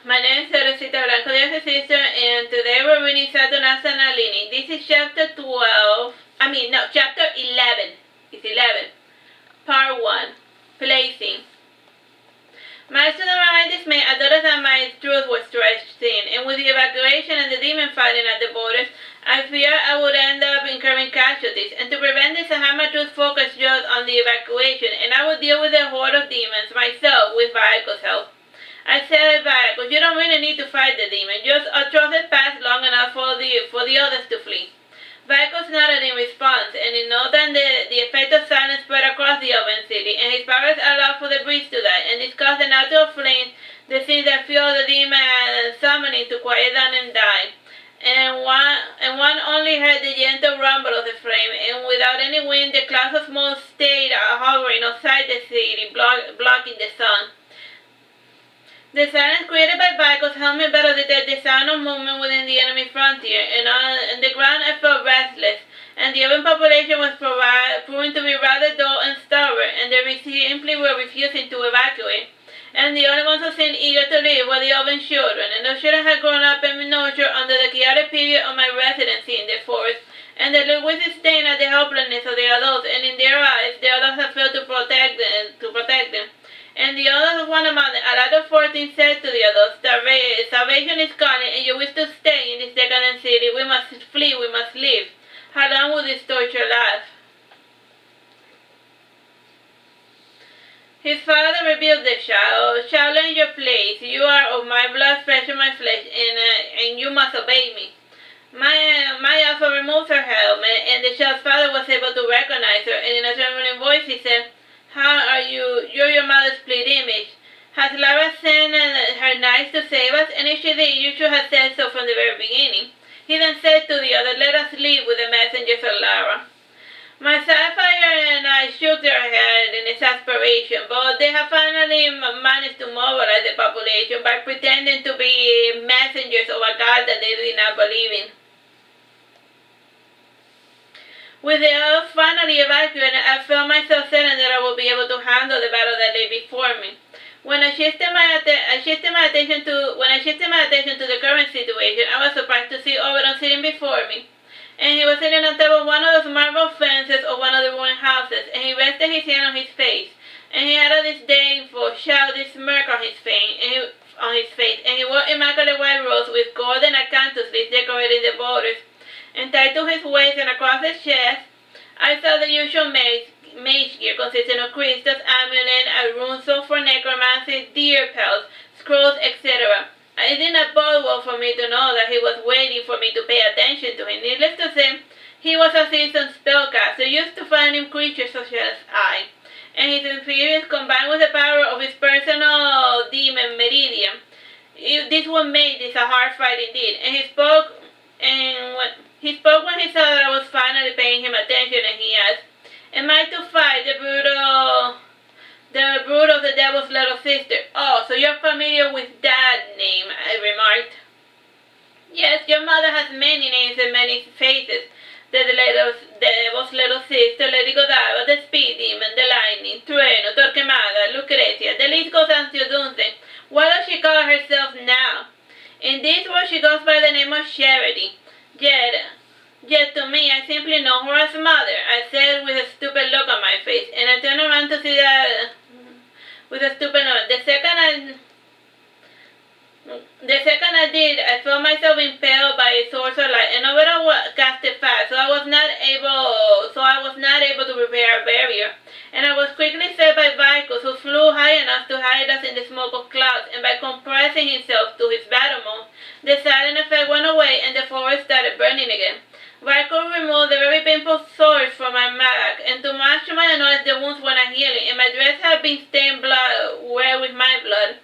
My name is Artsy, sister, and today we're reading Saturnastra and Nalini. This is chapter 12. Chapter 11. It's 11. Part 1. Placing. Much to my dismay, I thought that my truth was stretched thin, and with the evacuation and the demon fighting at the borders, I feared I would end up incurring casualties. And to prevent this, I had my truth focused just on the evacuation, and I would deal with the horde of demons myself with Vaikus' help. I said, Vaikus, you don't really need to fight the demon. Just trust it pass long enough for the others to flee. Vaikus nodded in response, and in no time the effect of silence spread across the elven city, and his powers allowed for the breeze to die, and this caused the natural flames, the things that fueled the demon summoning, to quiet down and die. And one only heard the gentle rumble of the flame, and without any wind, the clouds of smoke stayed hovering outside the city, blocking the sun. The silence created by Vaikus helped me better detect the sound of movement within the enemy frontier, and on the ground I felt restless, and the urban population was proving to be rather dull and stubborn, and they simply were refusing to evacuate. And the only ones who seemed eager to leave were the elven children, and those children had grown up and been nurtured under the chaotic period of my residency in the forest, and they looked with disdain at the helplessness of the adults, and in their eyes the adults had failed to protect them. And the others of one among them, a lad of 14, said to the others, Salvation is calling, and you wish to stay in this decadent city. We must flee, we must leave. How long will this torture last? His father rebuked the child. Child, learn your place. You are of my blood, flesh of my flesh, and you must obey me. My alpha removed her helmet, and the child's father was able to recognize her, and in a trembling voice he said, How are you? You're your mother's split image. Has Lara sent her knights to save us? And if she did, you should have said so from the very beginning. He then said to the other, Let us leave with the messengers of Lara. My sapphire and I shook their head in exasperation, but they have finally managed to mobilize the population by pretending to be messengers of a god that they did not believe in. With the elves finally evacuated, I felt myself certain that I would be able to handle the battle that lay before me. When I shifted my attention to the current situation, I was surprised to see Oberon sitting before me. And he was sitting on top of one of those marble fences of one of the ruined houses, and he rested his hand on his face. And he had a disdainful, childish smirk on his face, and he wore immaculate white robes with golden acanthus leaves decorating the borders. And tied to his waist and across his chest, I saw the usual mage gear consisting of crystals, amulet, a rune sword for necromancy, deer pelts, scrolls, etc. It did not bode well for me to know that he was waiting for me to pay attention to him. Needless to say, he was a seasoned spellcaster, used to finding creatures such as I, and his experience combined with the power of his personal demon Meridian, this would make this a hard fight indeed. And he spoke when he saw that I was finally paying him attention, and he asked, Am I to fight the brood of the devil's little sister? Oh, so you're familiar with that name, I remarked. Yes, your mother has many names and many faces. The devil's little sister, Lady Godiva, the speed demon, the lightning, Trueno, Torquemada, Lucrecia, the list goes on to Dunce. What does she call herself now? In this world she goes by the name of Charity. Yet to me, I simply know her as mother, I said with a stupid look on my face, and I turned around to see that with a stupid note. The second I did, I felt myself impaled by a source of light, and overall casted fast, so I was not able to prepare a barrier. And I was quickly saved by Vaikus, who flew high enough to hide us in the smoke of clouds, and by compressing himself to his battle mode, the silent effect went away and the forest started burning again. Vaikus removed the very painful sores from my back, and to much to my annoyance the wounds were not healing, and my dress had been stained wet with my blood.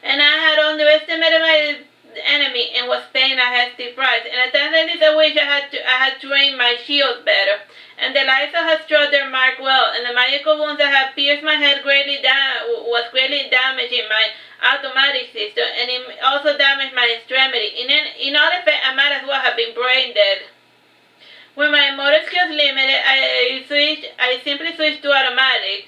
And I had underestimated my enemy and was paying a hefty price. And at times like this I wish I had trained my shield better. And the lights had struck their mark well, and the magical wounds that had pierced my head was greatly damaging my automatic system, and it also damaged my extremity. In all effect, I might as well have been brain dead. With my motor skills limited, I simply switched to automatic.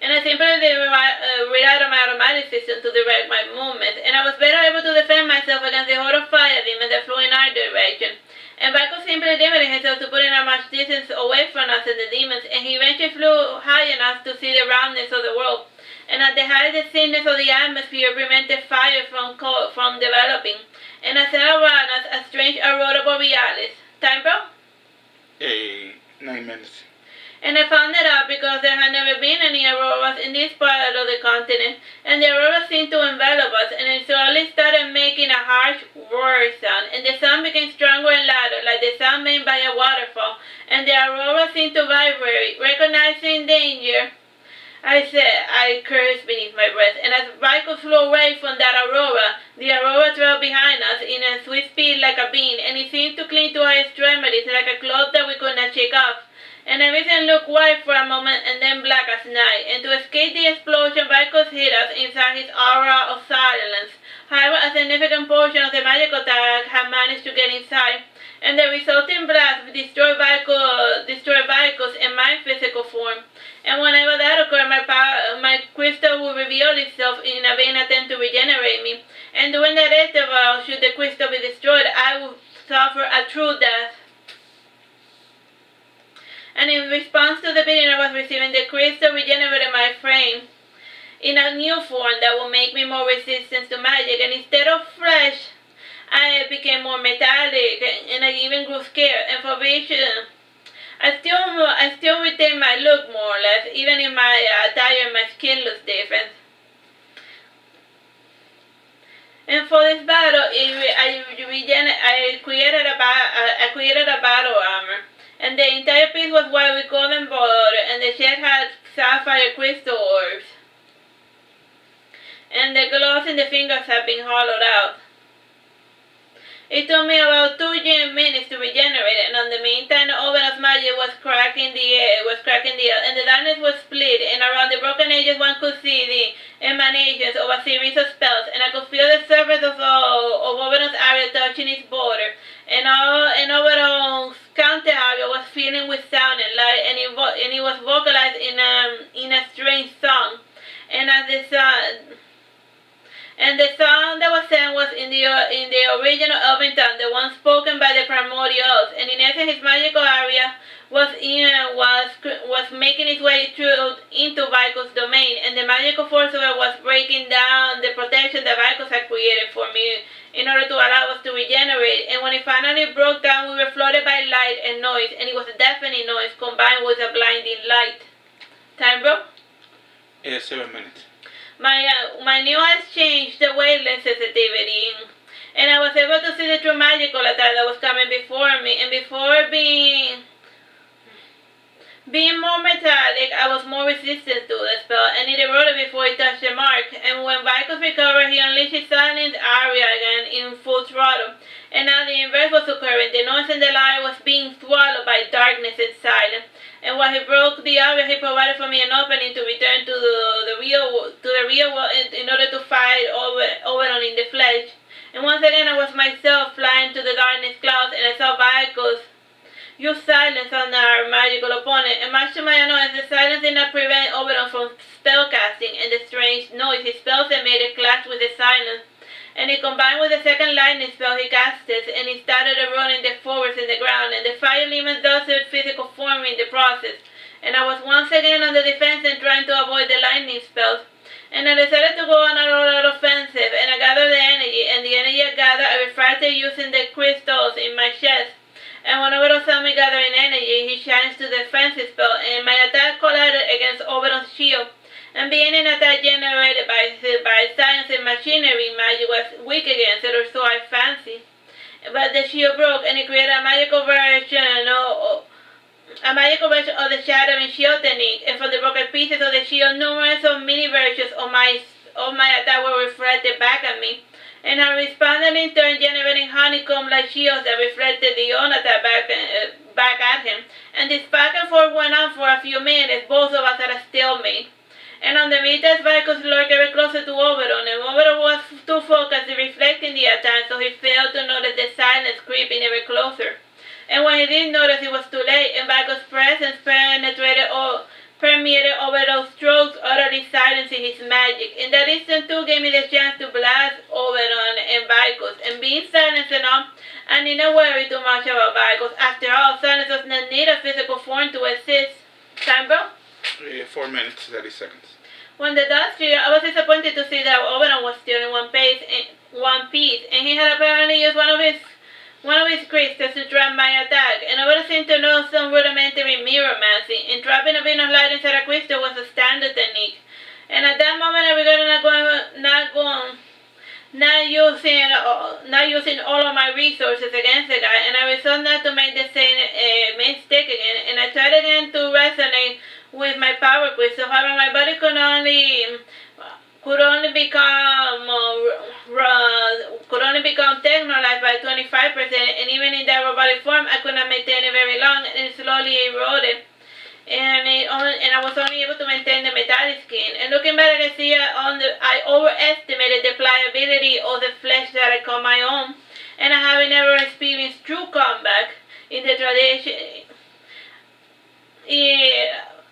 and I simply relied on my automatic system to direct my movements, and I was better able to defend myself against the horde of fire demons that flew in our direction. And Vaikus simply limited himself to putting a much distance away from us and the demons, and he eventually flew high enough to see the roundness of the world. And at the height, the thickness of the atmosphere prevented fire from developing. And I sent around us a strange aurora borealis. Time, bro? 9 minutes. And I found it out because there had never been any auroras in this part of the continent, and the aurora seemed to envelop us, and it slowly started making a harsh whir sound, and the sound became stronger and louder, like the sound made by a waterfall, and the aurora seemed to vibrate. Recognizing danger, I cursed beneath my breath, and as Vaikus flew away from that aurora, the aurora trailed behind us in a swift speed like a beam, and it seemed to cling to our extremities like a cloth that we could not shake off. And everything looked white for a moment and then black as night, and to escape the explosion, Vaikus hid us inside his aura of silence. However, a significant portion of the magical tag had managed to get inside, and the resulting blast destroyed Vaikus in my physical form. And whenever that occurred, my crystal would reveal itself in a vain attempt to regenerate me. And during that interval, should the crystal be destroyed, I would suffer a true death. And in response to the beating I was receiving, the crystal regenerated my frame in a new form that will make me more resistant to magic. And instead of flesh, I became more metallic, and I even grew scared. And for vision, I still retain my look more or less, even in my attire, my skin looks different. And for this battle, I created a battle armor, and the entire piece was white with golden border, and the chest had sapphire crystal orbs, and the gloves in the fingers had been hollowed out. It took me about 2 minutes to regenerate, and in the meantime, the oven of magic was cracking the air, and the darkness was split, and around the broken edges one could see the emanations of a series of spells, and I could feel the surface of Oberon's area touching its border, and Oberon's counter area was filling with sound and light, and it was vocalized in a strange song, and the song that was sung was in the original elven tongue, the one spoken by the primordials, and in essence his magical area was making its way through into Vaikus' domain, and the magical force of it was breaking down the protection that Vaikus had created for me in order to allow us to regenerate. And when it finally broke down, we were flooded by light and noise, and it was a deafening noise combined with a blinding light. Time, bro? 7 minutes. My new eyes changed the wavelength sensitivity, and I was able to see the true magical attack that was coming before me, and before being more metallic, I was more resistant to the spell, and it eroded before it touched the mark. And when Vaikus recovered, he unleashed his silent aria again in full throttle. And now the inverse was occurring. The noise and the light was being swallowed by darkness and silence. And while he broke the aria, he provided for me an opening to return to the real world in order to fight Oberon in the flesh. And once again, I was myself flying to the darkness clouds, and I saw Vaikus use silence on our magical opponent, and much to my annoyance, the silence did not prevent Oberon from spellcasting, and the strange noise his spells emitted clashed with the silence, and it combined with the second lightning spell he casted, and it started eroding the forest in the ground, and the fire element lost their physical form in the process, and I was once again on the defense and trying to avoid the lightning spells. And I decided to go on a all-out offensive, and I gathered the energy, and the energy I gathered I refracted using the crystals in my chest. And when Oberon saw me gathering energy, he changed to the defensive spell, and my attack collided against Oberon's shield. And being an attack generated by science and machinery, magic was weak against it, or so I fancy. But the shield broke, and it created a magical version of the shattering shield technique. And from the broken pieces of the shield, numerous of mini versions of my attack were reflected back at me. And I responded in turn, generating honeycomb-like shields that reflected the own attack back at him. And this back and forth went on for a few minutes, both of us at a stalemate. And on the meters, Vaikus lurked ever closer to Oberon, and Oberon was too focused in reflecting the attack, so he failed to notice the silence creeping ever closer. And when he did notice, it was too late, and Vaikus' presence permeated Oberon's strokes out me the chance to blast Oberon and Vaikus, and being silenced enough, I need not worry too much about Vaikus. After all, silence does not need a physical form to exist. Time, bro? 4 minutes, 30 seconds. When the dust cleared, I was disappointed to see that Oberon was still in one piece, and he had apparently used one of his crystals to trap my attack, and Oberon seemed to know some rudimentary mirrormancy, and trapping a beam of light inside a crystal was a standard technique. And at that moment, I regretted not using all of my resources against the guy, and I resolved not to make the same mistake again. And I tried again to resonate with my power crystal. However, my body could only become technolized by 25%, and even in that robotic form, I could not maintain it very long, and it slowly eroded. And I was only able to maintain the metallic skin. And looking back, I see I overestimated the pliability of the flesh that I call my own, and I haven't ever experienced true combat in the tradition.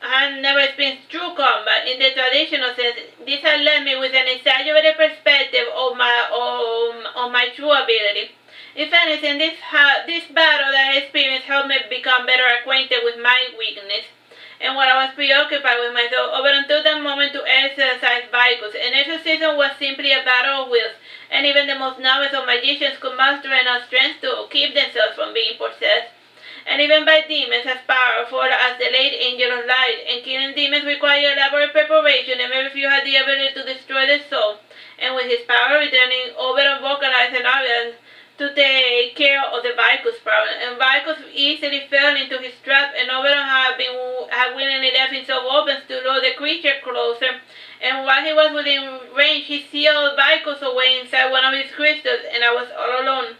I never experienced true combat in the traditional sense. This has left me with an exaggerated perspective of my true ability. If anything, this battle that I experienced helped me become better acquainted with my weakness. And while I was preoccupied with myself, Oberon took that moment to exercise Vaikus. An exorcism was simply a battle of wills, and even the most novice of magicians could muster enough strength to keep themselves from being possessed. And even by demons as powerful as the late Angel of Light, and killing demons require elaborate preparation, and very few had the ability to destroy the soul. And with his power returning, Oberon vocalized an audience to take care of the Vaikus problem, and Vaikus easily fell into his trap, and Oberon had willingly left himself open to lure the creature closer, and while he was within range, he sealed Vaikus away inside one of his crystals, and I was all alone.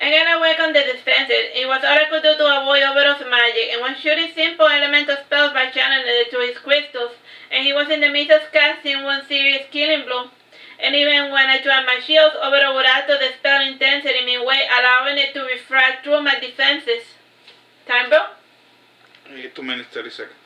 Again, I awakened the defenses. It was all I could do to avoid Oberon's magic, and when shooting simple elemental spells by channeling it through his crystals, and he was in the midst of casting one serious killing blow. And even when I tried my shields, Oberon would add to the spell intensity midway, allowing it to refract through my defenses. Time, bro? 2 minutes, 30 seconds.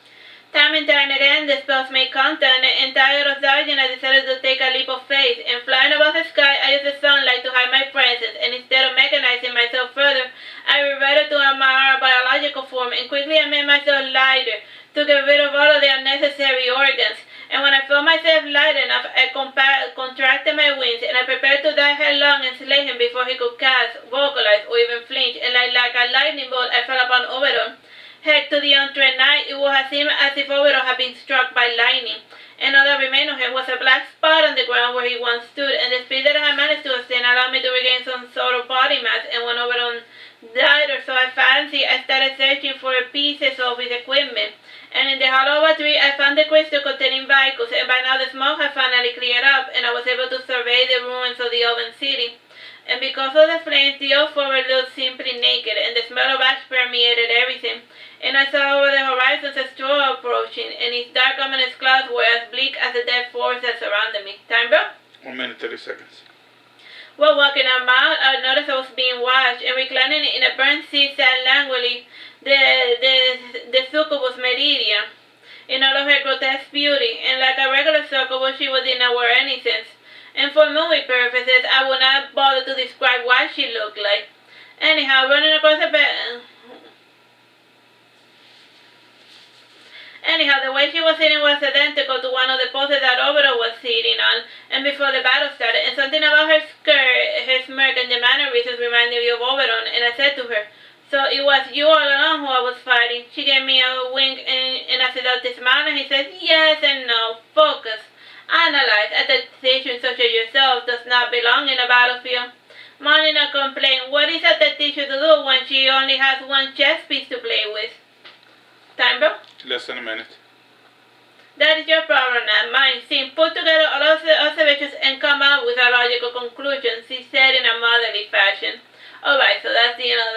Time and time again, the spells made contact, and tired of dodging, I decided to take a leap of faith. And flying above the sky, I used the sunlight to hide my presence, and instead of mechanizing myself further, I reverted to my biological form, and quickly I made myself lighter, to get rid of all of the unnecessary organs. And when I felt myself light enough, I contracted my wings, and I prepared to dive headlong and slay him before he could cast, vocalize, or even flinch. And like a lightning bolt, I fell upon Oberon. Heck, to the untrained eye, it would have seemed as if Oberon had been struck by lightning. And all that remained of him was a black spot on the ground where he once stood, and the speed that I had managed to obtain allowed me to regain some sort of body mass. And when Oberon died, or so I fancied, I started searching for pieces of his equipment. And in the hollow of a tree, I found the crystal containing Vaikus, and by now the smoke had finally cleared up, and I was able to survey the ruins of the elven city. And because of the flames, the old forest looked simply naked, and the smell of ash permeated everything. And I saw over the horizons a storm approaching, and its dark ominous clouds were as bleak as the dead forest that surrounded me. Time, bro? 1 minute, 30 seconds. While walking about, I noticed I was being watched, and reclining in a burnt sea sat languidly the succubus Meridia, in all of her grotesque beauty, and like a regular succubus, she did not wear any sense. And for movie purposes, I would not bother to describe what she looked like. Anyhow, running across the bed. Anyhow, the way she was sitting was identical to one of the poses that Oberon was sitting on, and before the battle started, and something about her skirt, her smirk, and the mannerisms reminded me of Oberon, and I said to her, "So it was you all along who I was fighting?" She gave me a wink and a seductive smile, and he said, "Yes and no. Focus. Analyze. A tactician such as yourself does not belong in a battlefield. Mounting a complaint, what is a tactician to do when she only has one chess piece to play with?" Time, bro? Less than a minute. That is your problem, not mine. See, put together all of the observations and come up with a logical conclusion, she said in a motherly fashion. Alright, so that's the end of